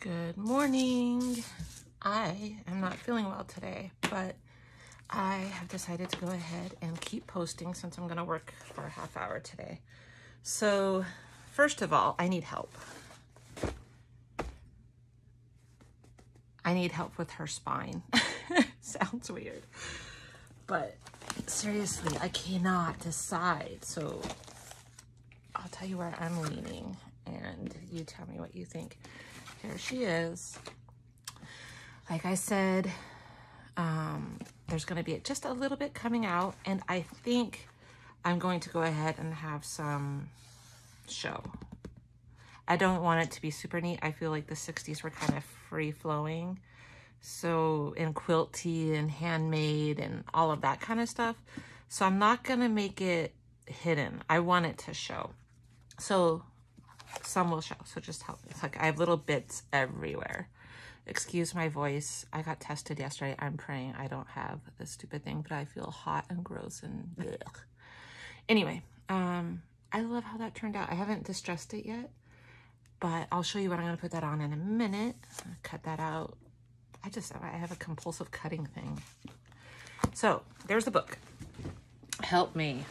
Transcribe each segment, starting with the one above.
Good morning. I am not feeling well today, but I have decided to go ahead and keep posting since I'm going to work for a half hour today. So first of all, I need help. I need help with her spine. Sounds weird, but seriously, I cannot decide. So I'll tell you where I'm leaning and you tell me what you think. Here she is. Like I said, there's going to be just a little bit coming out, and I think I'm going to go ahead and have some show. I don't want it to be super neat. I feel like the 60s were kind of free-flowing, so in quilty and handmade and all of that kind of stuff. So I'm not going to make it hidden. I want it to show. So some will show, so just help. It's like I have little bits everywhere. Excuse my voice. I got tested yesterday. I'm praying I don't have this stupid thing, but I feel hot and gross and ugh. Anyway, I love how that turned out. I haven't distressed it yet, but I'll show you what I'm going to put that on in a minute. Cut that out. I have a compulsive cutting thing. So there's the book. Help me.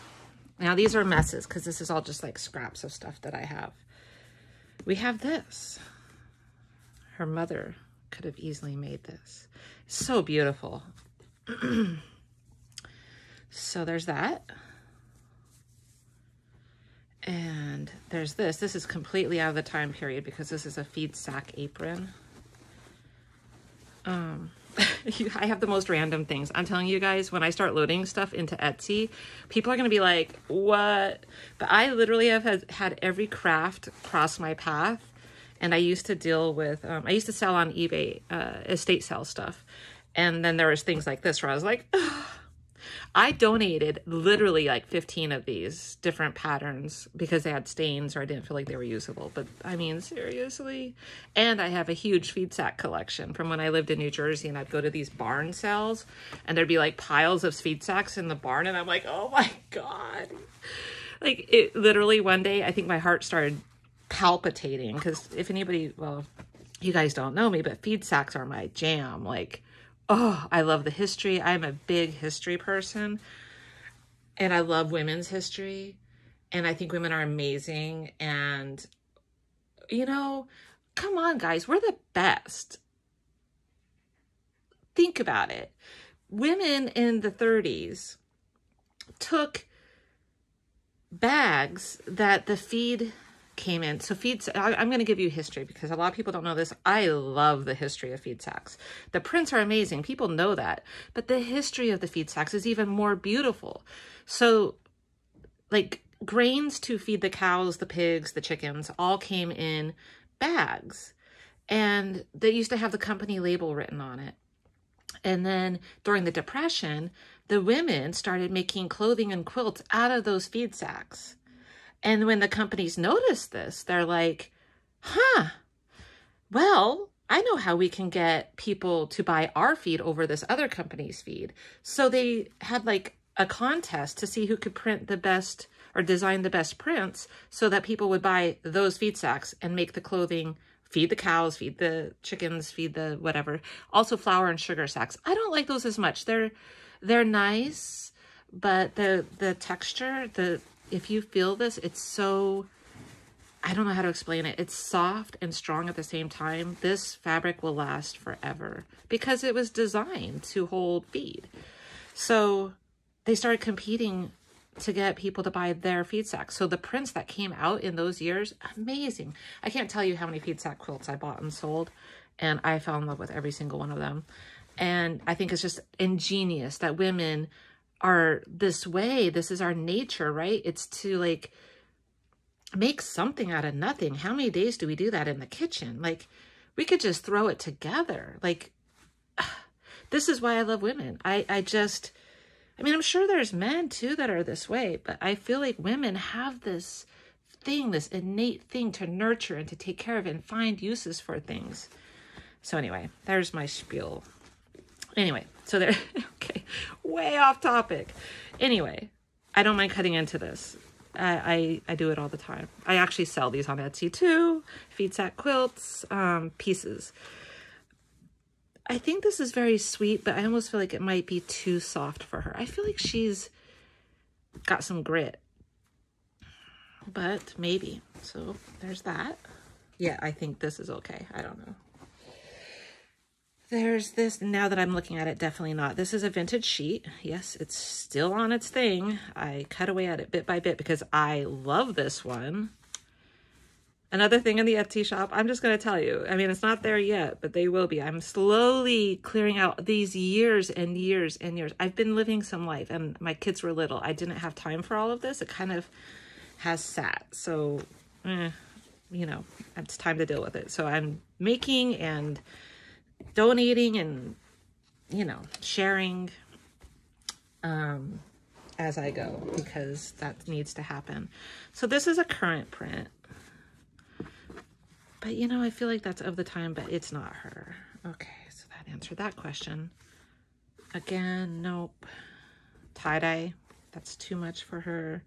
Now these are messes because this is all just like scraps of stuff that I have. We have this. Her mother could have easily made this. So beautiful. So there's that. And there's this. This is completely out of the time period because this is a feed sack apron. I have the most random things. I'm telling you guys, when I start loading stuff into Etsy, people are going to be like, what? But I literally have had every craft cross my path. And I used to deal with, I used to sell on eBay, estate sale stuff. And then there was things like this where I was like, ugh. I donated literally like 15 of these different patterns because they had stains or I didn't feel like they were usable. But I mean, seriously. And I have a huge feed sack collection from when I lived in New Jersey, and I'd go to these barn sales and there'd be like piles of feed sacks in the barn. And I'm like, oh my God. Like it literally one day, I think my heart started palpitating because if anybody, well, you guys don't know me, but feed sacks are my jam. Like, oh, I love the history. I'm a big history person, and I love women's history, and I think women are amazing. And, you know, come on, guys, we're the best. Think about it. Women in the 30s took bags that the feed came in. So I'm going to give you history because a lot of people don't know this. I love the history of feed sacks. The prints are amazing. People know that. But the history of the feed sacks is even more beautiful. So like grains to feed the cows, the pigs, the chickens all came in bags. And they used to have the company label written on it. And then during the Depression, the women started making clothing and quilts out of those feed sacks. And when the companies noticed this, they're like, huh, well, I know how we can get people to buy our feed over this other company's feed. So they had like a contest to see who could print the best or design the best prints so that people would buy those feed sacks and make the clothing, feed the cows, feed the chickens, feed the whatever. Also flour and sugar sacks. I don't like those as much. They're nice, but the texture, if you feel this, it's so, I don't know how to explain it. It's soft and strong at the same time. This fabric will last forever because it was designed to hold feed. So they started competing to get people to buy their feed sacks. So the prints that came out in those years, amazing. I can't tell you how many feed sack quilts I bought and sold, and I fell in love with every single one of them. And I think it's just ingenious that women are this way. This is our nature, right? It's to like make something out of nothing. How many days do we do that in the kitchen? Like we could just throw it together. Like this is why I love women. I mean, I'm sure there's men too that are this way, but I feel like women have this thing, this innate thing to nurture and to take care of and find uses for things. So anyway, there's my spiel. Anyway, so there, okay, way off topic. Anyway, I don't mind cutting into this. I do it all the time. I actually sell these on Etsy too. Feed sack quilts, pieces. I think this is very sweet, but I almost feel like it might be too soft for her. I feel like she's got some grit, but maybe. So there's that. Yeah, I think this is okay. I don't know. There's this, now that I'm looking at it, definitely not. This is a vintage sheet. Yes, it's still on its thing. I cut away at it bit by bit because I love this one. Another thing in the Etsy shop, I'm just going to tell you. I mean, it's not there yet, but they will be. I'm slowly clearing out these years and years and years. I've been living some life, and my kids were little. I didn't have time for all of this. It kind of has sat. So, you know, it's time to deal with it. So I'm making and donating and, you know, sharing as I go, because that needs to happen. So this is a current print. But, you know, I feel like that's of the time, but it's not her. Okay, so that answered that question. Again, nope. Tie-dye, that's too much for her.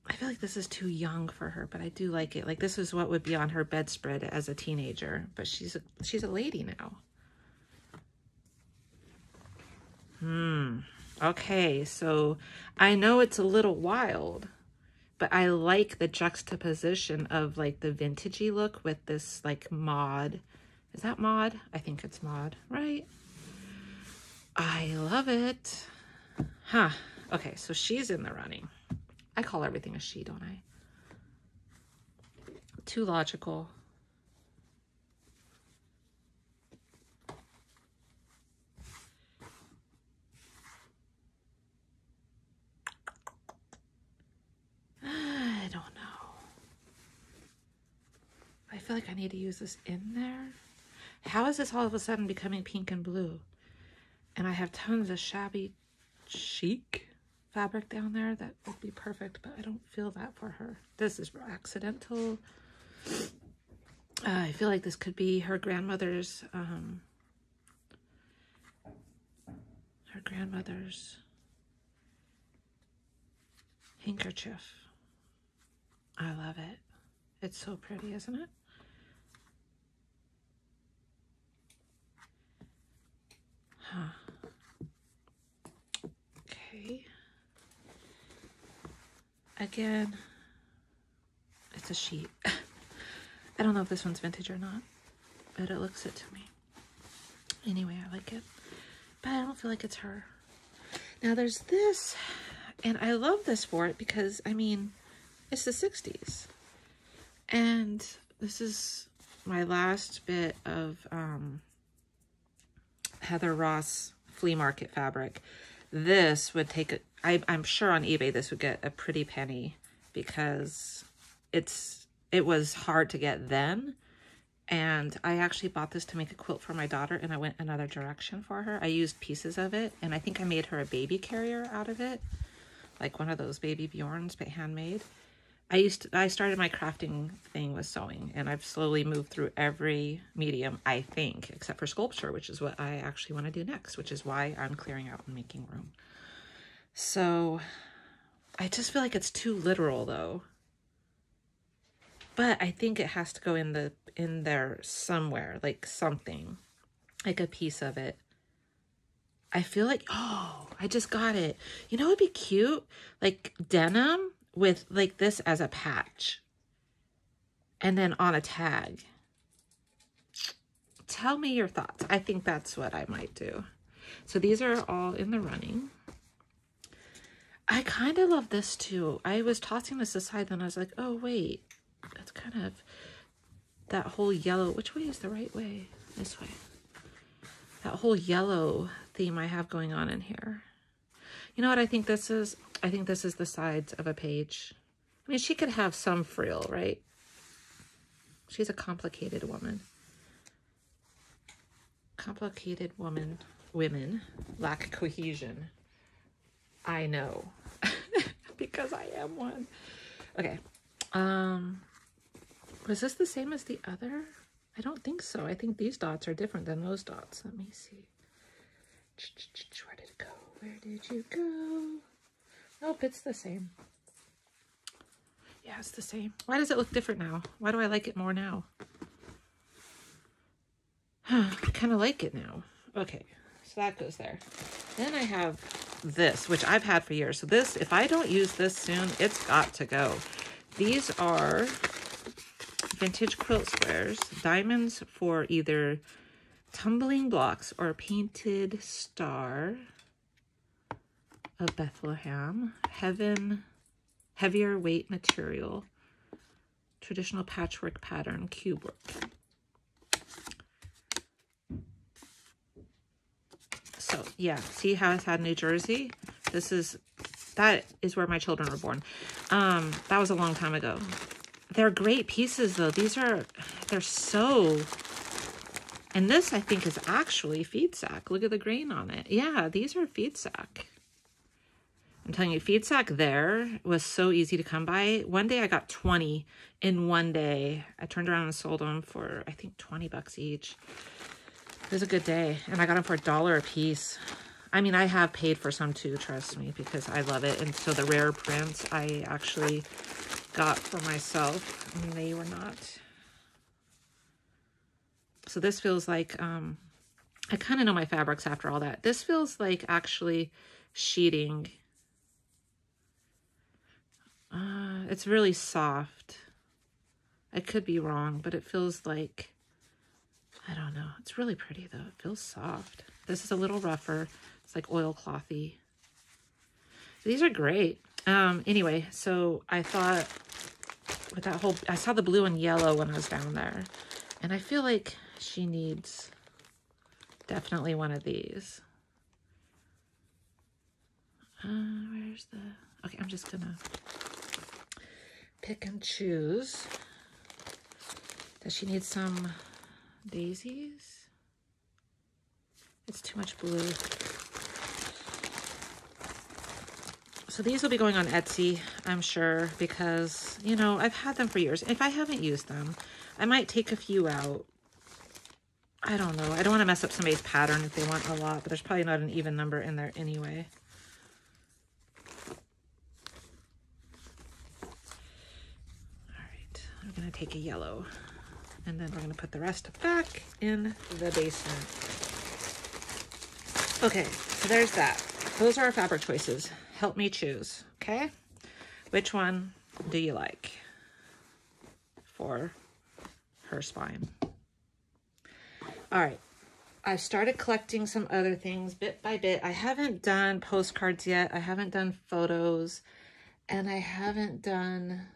I feel like this is too young for her, but I do like it. Like, this is what would be on her bedspread as a teenager, but she's a lady now. Okay, so I know it's a little wild, but I like the juxtaposition of like the vintagey look with this like mod. Is that mod? I think it's mod, right? I love it. Huh. Okay, so she's in the running. I call everything a she, don't I? Too logical. I don't know. I feel like I need to use this in there. How is this all of a sudden becoming pink and blue? And I have tons of shabby chic fabric down there that would be perfect, but I don't feel that for her. This is accidental. I feel like this could be her grandmother's handkerchief. I love it. It's so pretty, isn't it? Huh. Okay. Again, it's a sheet. I don't know if this one's vintage or not, but it looks it to me. Anyway, I like it, but I don't feel like it's her. Now there's this, and I love this for it because, I mean, it's the 60s. And this is my last bit of Heather Ross flea market fabric. This would take I'm sure on eBay this would get a pretty penny because it was hard to get then. And I actually bought this to make a quilt for my daughter, and I went another direction for her. I used pieces of it, and I think I made her a baby carrier out of it, like one of those baby Bjorns, but handmade. I started my crafting thing with sewing, and I've slowly moved through every medium, I think, except for sculpture, which is what I actually want to do next, which is why I'm clearing out and making room. So I just feel like it's too literal, though. But I think it has to go in there somewhere, like something, like a piece of it. I feel like, oh, I just got it. You know, it'd be cute, like denim with like this as a patch and then on a tag. Tell me your thoughts. I think that's what I might do. So these are all in the running. I kind of love this too. I was tossing this aside, then I was like, oh wait, that's kind of that whole yellow. Which way is the right way? This way. That whole yellow theme I have going on in here. You know what I think this is? I think this is the sides of a page. I mean, she could have some frill, right? She's a complicated woman. Complicated women lack cohesion. I know. Because I am one. Okay. Was this the same as the other? I don't think so. I think these dots are different than those dots. Let me see. Where did it go? Where did you go? Nope, it's the same. Yeah, it's the same. Why does it look different now? Why do I like it more now? I kind of like it now. Okay, so that goes there. Then I have this, which I've had for years. So this, if I don't use this soon, it's got to go. These are vintage quilt squares, diamonds for either tumbling blocks or painted star of Bethlehem, heavier weight material, traditional patchwork pattern, cube work. So yeah, see how it's had New Jersey? That is where my children were born. That was a long time ago. They're great pieces though. They're so, and this I think is actually feed sack. Look at the grain on it. Yeah, these are feed sack. I'm telling you, feed sack there was so easy to come by. One day I got 20 in one day. I turned around and sold them for, I think, 20 bucks each. It was a good day. And I got them for $1 a piece. I mean, I have paid for some too, trust me, because I love it. And so the rare prints I actually got for myself, and they were not. So this feels like, I kind of know my fabrics after all that. This feels like actually sheeting. It's really soft. I could be wrong, but it feels like, I don't know. It's really pretty though. It feels soft. This is a little rougher. It's like oilclothy. These are great. Anyway, so I thought with that whole, I saw the blue and yellow when I was down there, and I feel like she needs definitely one of these. Where's the, okay, I'm just gonna pick and choose. Does she need some daisies? It's too much blue. So these will be going on Etsy, I'm sure, because, you know, I've had them for years. If I haven't used them, I might take a few out. I don't know. I don't want to mess up somebody's pattern if they want a lot, but there's probably not an even number in there anyway. I'm going to take a yellow, and then we're going to put the rest back in the basement. Okay, so there's that. Those are our fabric choices. Help me choose, okay? Which one do you like for her spine? All right, I've started collecting some other things bit by bit. I haven't done postcards yet. I haven't done photos, and I haven't done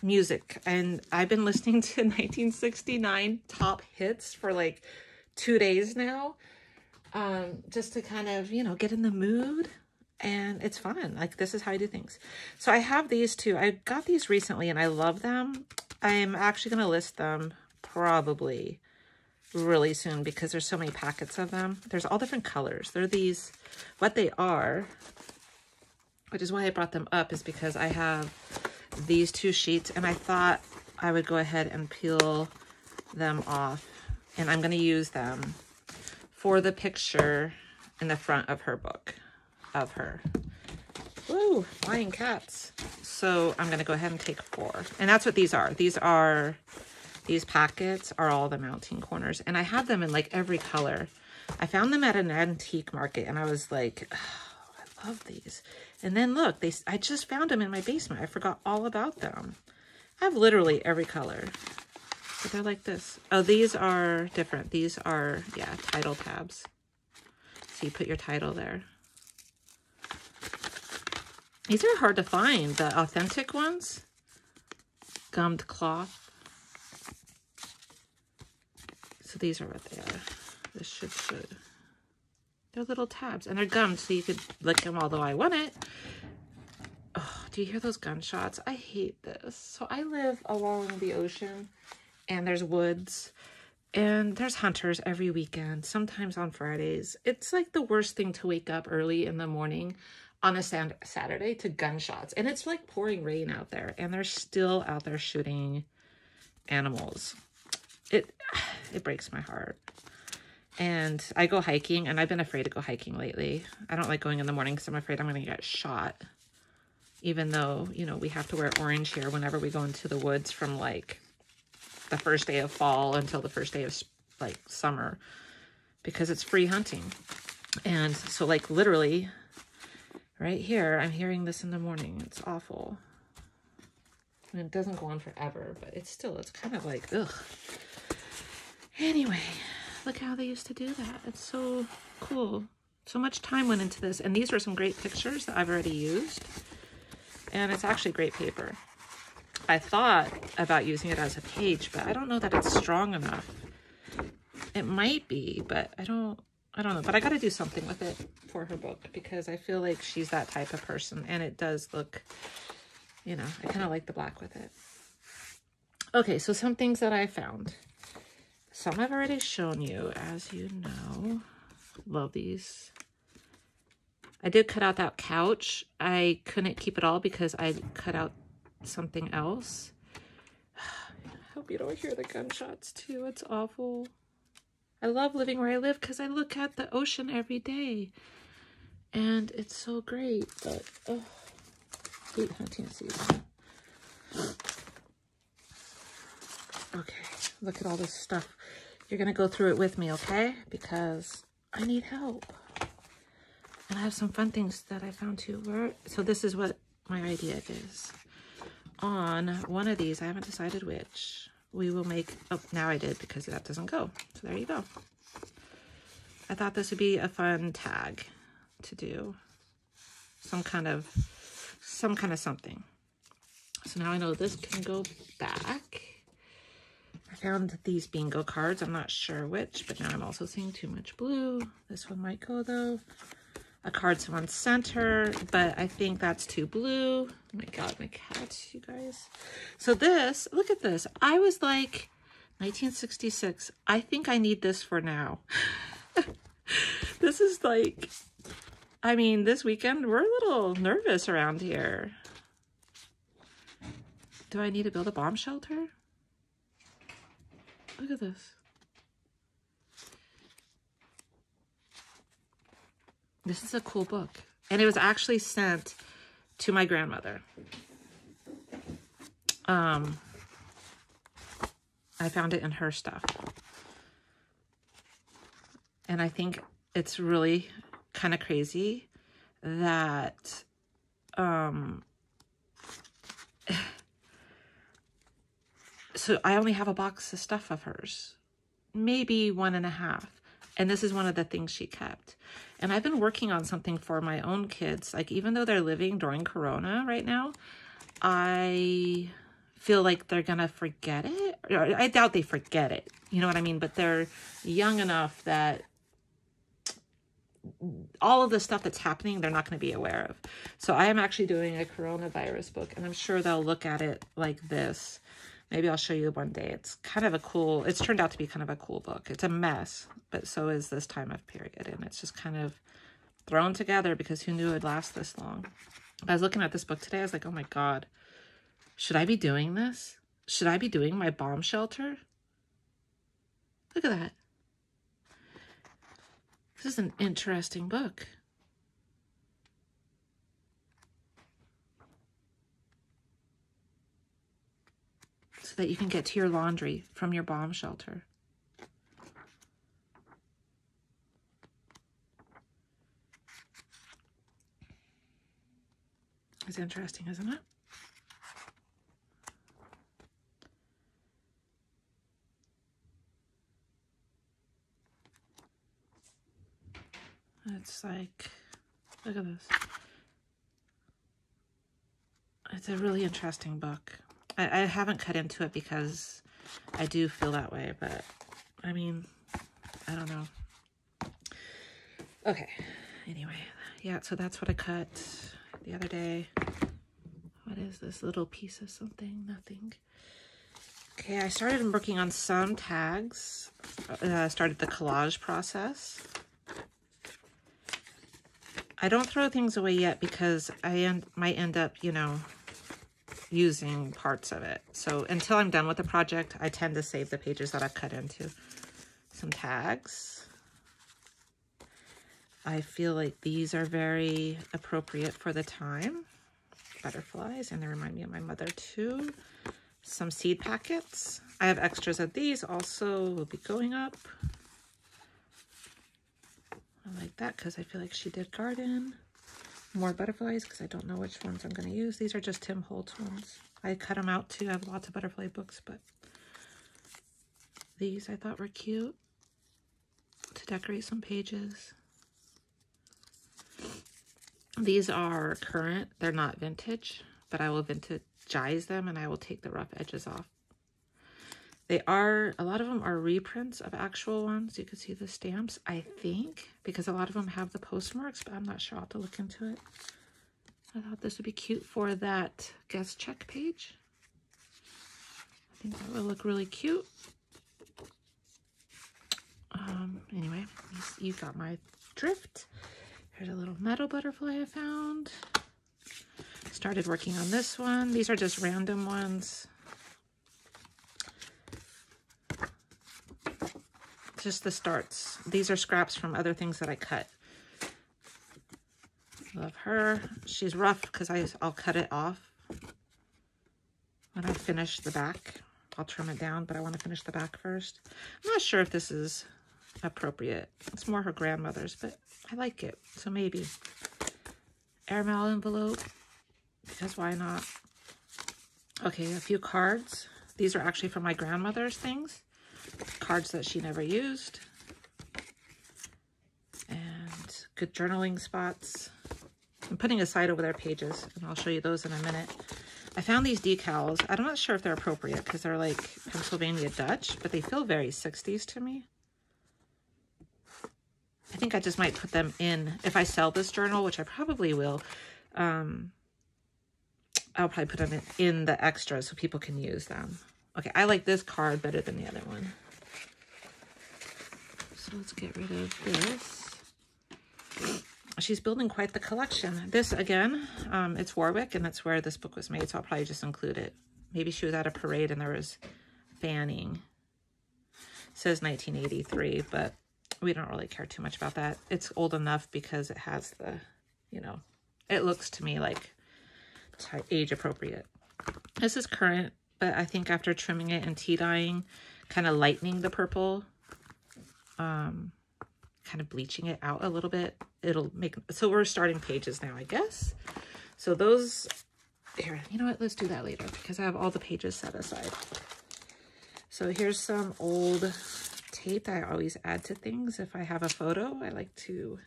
music. And I've been listening to 1969 top hits for like 2 days now, just to kind of, you know, get in the mood. And it's fun. Like, this is how I do things. So I have these two. I got these recently and I love them. I'm actually going to list them probably really soon because there's so many packets of them. There's all different colors. They're these, what they are, which is why I brought them up, is because I have these two sheets and I thought I would go ahead and peel them off, and I'm going to use them for the picture in the front of her book of her. Woo, flying cats. So I'm going to go ahead and take 4, and that's what these are. These packets are all the mounting corners, and I have them in like every color. I found them at an antique market and I was like, oh, I love these. And then look, I just found them in my basement. I forgot all about them. I have literally every color. But they're like this. Oh, these are different. These are, yeah, title tabs. So you put your title there. These are hard to find, the authentic ones. Gummed cloth. So these are what they are. This should. They're little tabs, and they're gummed, so you could lick them, although I want it. Oh, do you hear those gunshots? I hate this. So I live along the ocean, and there's woods, and there's hunters every weekend, sometimes on Fridays. It's like the worst thing to wake up early in the morning on a Saturday to gunshots. And it's like pouring rain out there, and they're still out there shooting animals. It breaks my heart. And I go hiking, and I've been afraid to go hiking lately. I don't like going in the morning because I'm afraid I'm going to get shot. Even though, you know, we have to wear orange here whenever we go into the woods from like the first day of fall until the first day of like summer, because it's free hunting. And so like literally right here, I'm hearing this in the morning. It's awful. And it doesn't go on forever, but it's kind of like, ugh. Anyway, look how they used to do that. It's so cool. So much time went into this. And these were some great pictures that I've already used. And it's actually great paper. I thought about using it as a page, but I don't know that it's strong enough. It might be, but I don't know. But I got to do something with it for her book because I feel like she's that type of person. And it does look, you know, I kind of like the black with it. Okay, so some things that I found. Some I've already shown you, as you know. Love these. I did cut out that couch. I couldn't keep it all because I cut out something else. I hope you don't hear the gunshots too. It's awful. I love living where I live because I look at the ocean every day. And it's so great, but hate hunting season. Okay, look at all this stuff. You're going to go through it with me, okay? Because I need help. And I have some fun things that I found too. So this is what my idea is. On one of these, I haven't decided which, we will make, oh, now I did because that doesn't go. So there you go. I thought this would be a fun tag to do. Some kind of something. So now I know this can go back. I found these bingo cards. I'm not sure which, but now I'm also seeing too much blue. This one might go though. A card's on center, but I think that's too blue. Oh my God, my cat, you guys. So this, look at this. I was like, 1966. I think I need this for now. This is like, I mean, this weekend, we're a little nervous around here. Do I need to build a bomb shelter? Look at this. This is a cool book. And it was actually sent to my grandmother. I found it in her stuff. And I think it's really kind of crazy that so I only have a box of stuff of hers. Maybe 1.5. And this is one of the things she kept. And I've been working on something for my own kids. Like, even though they're living during Corona right now, I feel like they're going to forget it. I doubt they forget it. You know what I mean? But they're young enough that all of the stuff that's happening, they're not going to be aware of. So I am actually doing a coronavirus book, and I'm sure they'll look at it like this. Maybe I'll show you one day. It's kind of a cool, it's turned out to be kind of a cool book. It's a mess, but so is this time of period. And it's just kind of thrown together because who knew it would last this long. I was looking at this book today. I was like, oh my God, should I be doing this? Should I be doing my bomb shelter? Look at that. This is an interesting book. So that you can get to your laundry from your bomb shelter. It's interesting, isn't it? It's like, look at this. It's a really interesting book. I haven't cut into it because I do feel that way, but I mean, I don't know. Okay, anyway, yeah, so that's what I cut the other day. What is this little piece of something? Nothing. Okay, I started working on some tags. Started the collage process. I don't throw things away yet because I might end up, you know, using parts of it. So until I'm done with the project, I tend to save the pages that I've cut into. Some tags. I feel like these are very appropriate for the time. Butterflies, and they remind me of my mother too. Some seed packets. I have extras of these also will be going up. I like that because I feel like she did garden. More butterflies because I don't know which ones I'm going to use. These are just Tim Holtz ones. I cut them out too. I have lots of butterfly books, but these I thought were cute to decorate some pages. These are current. They're not vintage, but I will vintagize them and I will take the rough edges off. They are, a lot of them are reprints of actual ones. You can see the stamps, I think, because a lot of them have the postmarks, but I'm not sure. I'll have to look into it. I thought this would be cute for that guest check page. I think that would look really cute. Anyway, you got my drift. Here's a little metal butterfly I found. Started working on this one. These are just random ones. Just the starts. These are scraps from other things that I cut. Love her. She's rough because I'll cut it off when I finish the back. I'll trim it down, but I want to finish the back first. I'm not sure if this is appropriate. It's more her grandmother's, but I like it, so maybe. Airmail envelope, because why not? Okay, a few cards. These are actually from my grandmother's things. Cards that she never used. And good journaling spots. I'm putting aside over their pages, and I'll show you those in a minute. I found these decals. I'm not sure if they're appropriate because they're like Pennsylvania Dutch, but they feel very 60s to me. I think I just might put them in, if I sell this journal, which I probably will, I'll probably put them in the extras so people can use them. Okay, I like this card better than the other one. So let's get rid of this. She's building quite the collection. This, again, it's Warwick, and that's where this book was made, so I'll probably just include it. Maybe she was at a parade and there was fanning. It says 1983, but we don't really care too much about that. It's old enough because it has the, you know, it looks to me like age appropriate. This is current, but I think after trimming it and tea dyeing, kind of lightening the purple, kind of bleaching it out a little bit, it'll make, so we're starting pages now, I guess. So those, here, you know what, let's do that later because I have all the pages set aside. So here's some old tape that I always add to things. If I have a photo, I like to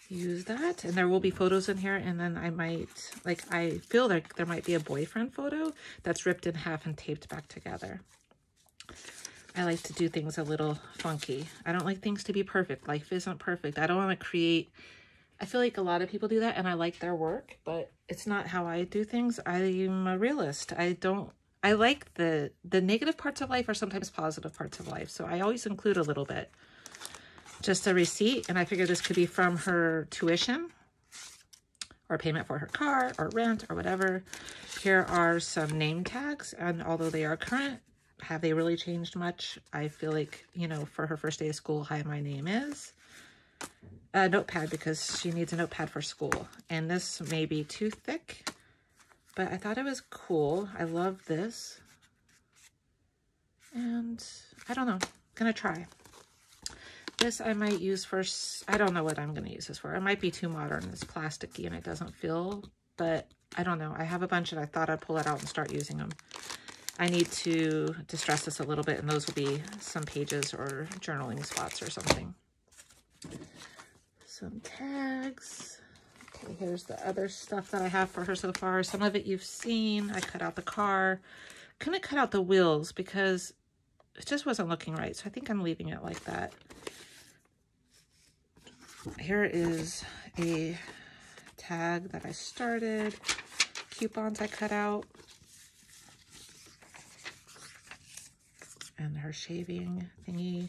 use that, and there will be photos in here, and then I might, like, I feel like there might be a boyfriend photo that's ripped in half and taped back together. I like to do things a little funky. I don't like things to be perfect. Life isn't perfect. I don't want to create, I feel like a lot of people do that, and I like their work, but it's not how I do things. I'm a realist. I like the negative parts of life are sometimes positive parts of life. So I always include a little bit. Just a receipt. And I figure this could be from her tuition or payment for her car or rent or whatever. Here are some name tags. And although they are current, have they really changed much? I feel like, you know, for her first day of school, hi, my name is. A notepad because she needs a notepad for school. And this may be too thick, but I thought it was cool. I love this. And I don't know, gonna try. This I might use for, I don't know what I'm gonna use this for. It might be too modern, it's plasticky and it doesn't feel, but I don't know. I have a bunch and I thought I'd pull it out and start using them. I need to distress this a little bit, and those will be some pages or journaling spots or something. Some tags. Okay, here's the other stuff that I have for her so far. Some of it you've seen. I cut out the car. Couldn't cut out the wheels because it just wasn't looking right. So I think I'm leaving it like that. Here is a tag that I started. Coupons I cut out. And her shaving thingy.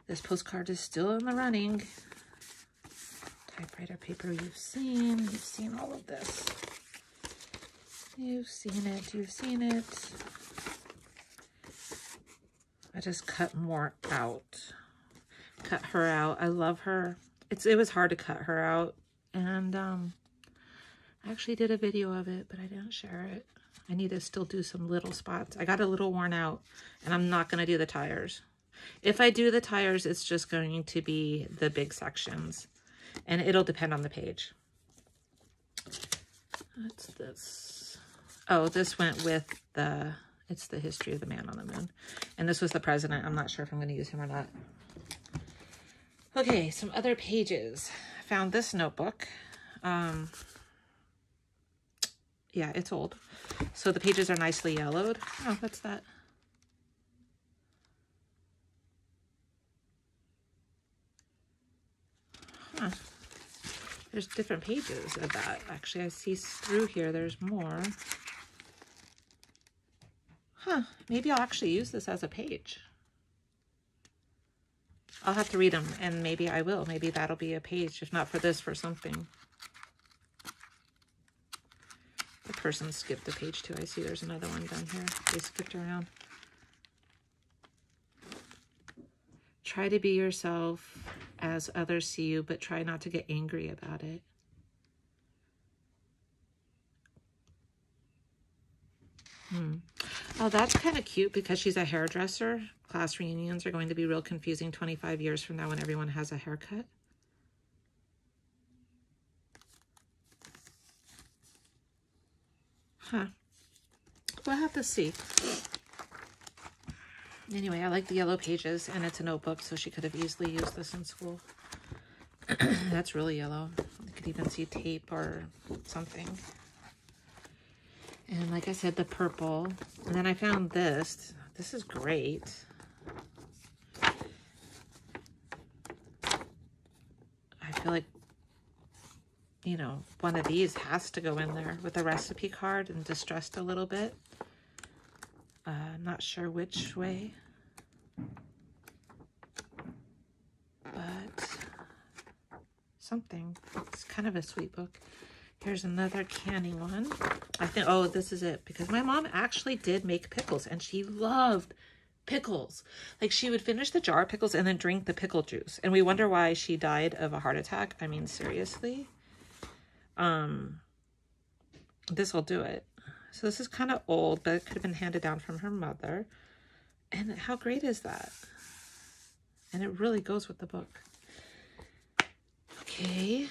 This postcard is still in the running. Typewriter paper you've seen all of this. You've seen it, you've seen it. I just cut more out. Cut her out. I love her. it was hard to cut her out. And I actually did a video of it, but I didn't share it. I need to still do some little spots. I got a little worn out, and I'm not going to do the tires. If I do the tires, it's just going to be the big sections, and it'll depend on the page. What's this? Oh, this went with the, it's the history of the man on the moon. And this was the president. I'm not sure if I'm going to use him or not. Okay, some other pages. I found this notebook. Yeah, it's old. So the pages are nicely yellowed. Oh, what's that? Huh. There's different pages of that. Actually, I see through here, there's more. Huh, maybe I'll actually use this as a page. I'll have to read them, and maybe I will. Maybe that'll be a page, if not for this, for something. The person skipped a page too. I see there's another one down here. They skipped around. Try to be yourself as others see you, but try not to get angry about it. Oh, that's kind of cute because she's a hairdresser. Class reunions are going to be real confusing 25 years from now when everyone has a haircut. Huh. We'll have to see. Anyway, I like the yellow pages, and it's a notebook, so she could have easily used this in school. That's really yellow. You could even see tape or something. And like I said, the purple. And then I found this. This is great. I feel like, you know, one of these has to go in there with a recipe card and distressed a little bit. I'm not sure which way, but something. It's kind of a sweet book. Here's another canning one. I think, oh, this is it, because my mom actually did make pickles, and she loved pickles. Like, she would finish the jar of pickles and then drink the pickle juice, and we wonder why she died of a heart attack. I mean, seriously. This will do it. So this is kind of old, but it could have been handed down from her mother. And how great is that? And it really goes with the book. Okay.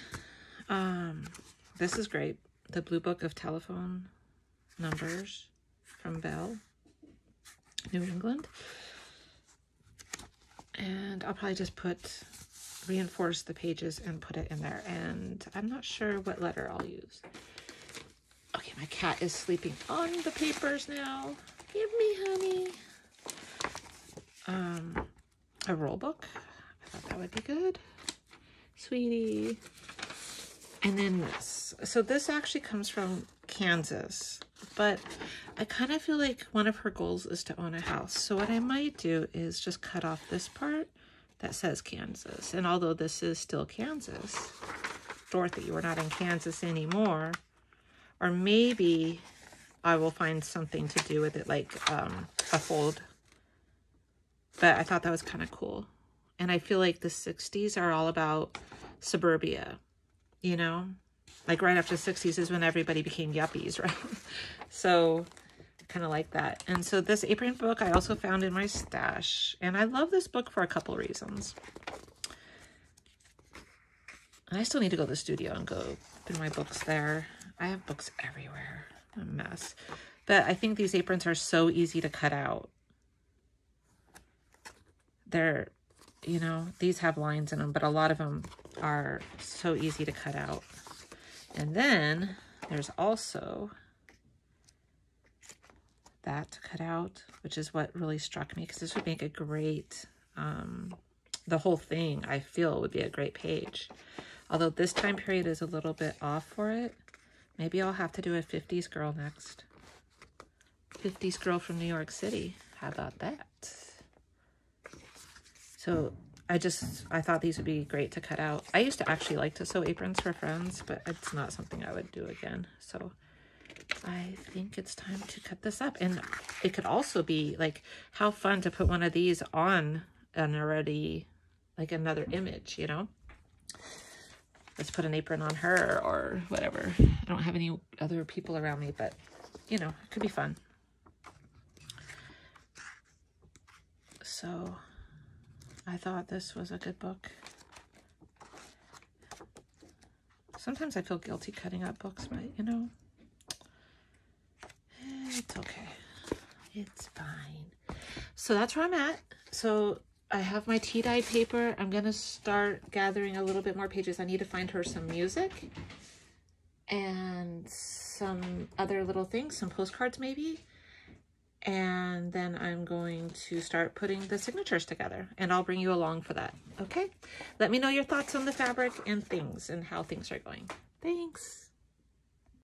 This is great. The Blue Book of Telephone Numbers from Bell, New England. And I'll probably just reinforce the pages and put it in there. And I'm not sure what letter I'll use. Okay, my cat is sleeping on the papers now. Give me, honey. A roll book. I thought that would be good. Sweetie. And then this. So this actually comes from Kansas, but I kind of feel like one of her goals is to own a house. So what I might do is just cut off this part that says Kansas. And although this is still Kansas, Dorothy, we're not in Kansas anymore. Or maybe I will find something to do with it, like a fold. But I thought that was kind of cool. And I feel like the 60s are all about suburbia, you know? Like right after the 60s is when everybody became yuppies, right? So I kind of like that. And so this apron book I also found in my stash. And I love this book for a couple reasons. And I still need to go to the studio and go through my books there. I have books everywhere. I'm a mess. But I think these aprons are so easy to cut out. They're, you know, these have lines in them, but a lot of them are so easy to cut out. And then there's also that to cut out, which is what really struck me, because this would make a great, the whole thing, I feel, would be a great page. Although this time period is a little bit off for it. Maybe I'll have to do a 50s girl next. 50s girl from New York City. How about that? So I thought these would be great to cut out. I used to actually like to sew aprons for friends, but it's not something I would do again. So I think it's time to cut this up. And it could also be like, how fun to put one of these on an already, like another image, you know? let's put an apron on her or whatever. I don't have any other people around me, but you know, it could be fun. So I thought this was a good book. Sometimes I feel guilty cutting up books, but you know, it's okay. It's fine. So that's where I'm at. So I have my tea dye paper. I'm going to start gathering a little bit more pages. I need to find her some music and some other little things, some postcards maybe. And then I'm going to start putting the signatures together, and I'll bring you along for that. Okay? Let me know your thoughts on the fabric and things and how things are going. Thanks.